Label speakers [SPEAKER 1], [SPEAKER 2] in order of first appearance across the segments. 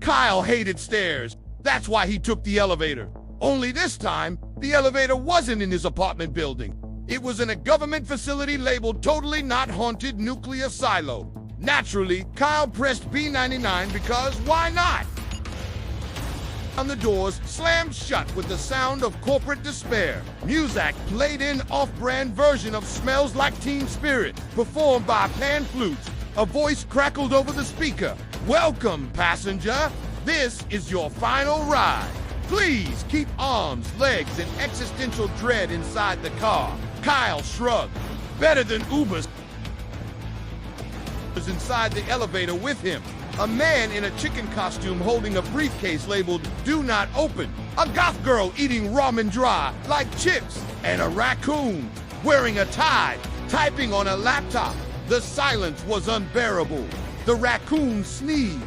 [SPEAKER 1] Kyle hated stairs. That's why he took the elevator. Only this time, the elevator wasn't in his apartment building. It was in a government facility labeled Totally Not Haunted Nuclear Silo. Naturally, Kyle pressed B99 because why not? And the doors slammed shut with the sound of corporate despair. Muzak played an off-brand version of Smells Like Teen Spirit, performed by pan flutes. A voice crackled over the speaker. "Welcome, passenger. This is your final ride. Please keep arms, legs, and existential dread inside the car." Kyle shrugged. Better than Uber's. Was inside the elevator with him. A man in a chicken costume holding a briefcase labeled "Do Not Open." A goth girl eating ramen dry like chips. And a raccoon wearing a tie, typing on a laptop. The silence was unbearable. The raccoon sneezed.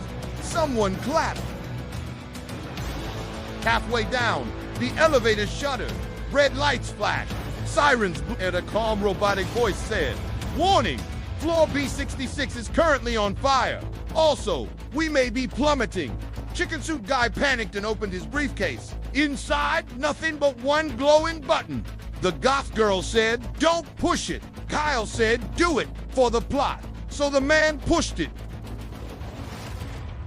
[SPEAKER 1] Someone clapped. Halfway down, the elevator shuddered. Red lights flashed. Sirens blew, and a calm robotic voice said, "Warning! Floor B66 is currently on fire. Also, we may be plummeting." Chicken suit guy panicked and opened his briefcase. Inside, nothing but one glowing button. The goth girl said, "Don't push it." Kyle said, "Do it for the plot." So the man pushed it.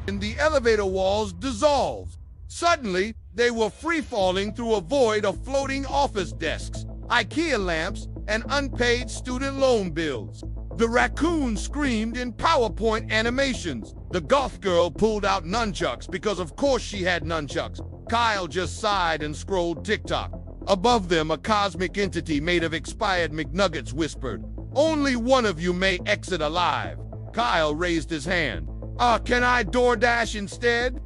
[SPEAKER 1] And the elevator walls dissolved. Suddenly, they were free-falling through a void of floating office desks, IKEA lamps, and unpaid student loan bills. The raccoon screamed in PowerPoint animations. The goth girl pulled out nunchucks because of course she had nunchucks. Kyle just sighed and scrolled TikTok. Above them, a cosmic entity made of expired McNuggets whispered, "Only one of you may exit alive." Kyle raised his hand. Can I DoorDash instead?"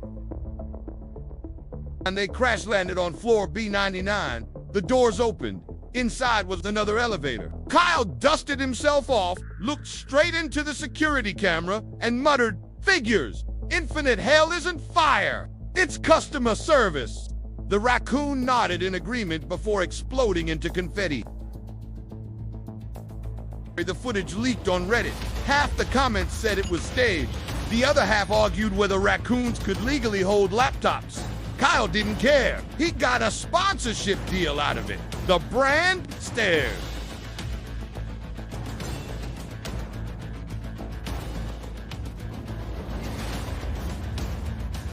[SPEAKER 1] And they crash-landed on floor B99. The doors opened. Inside was another elevator. Kyle dusted himself off, looked straight into the security camera, and muttered, "Figures! Infinite hell isn't fire! It's customer service!" The raccoon nodded in agreement before exploding into confetti. The footage leaked on Reddit. Half the comments said it was staged. The other half argued whether raccoons could legally hold laptops. Kyle didn't care. He got a sponsorship deal out of it. The brand stared.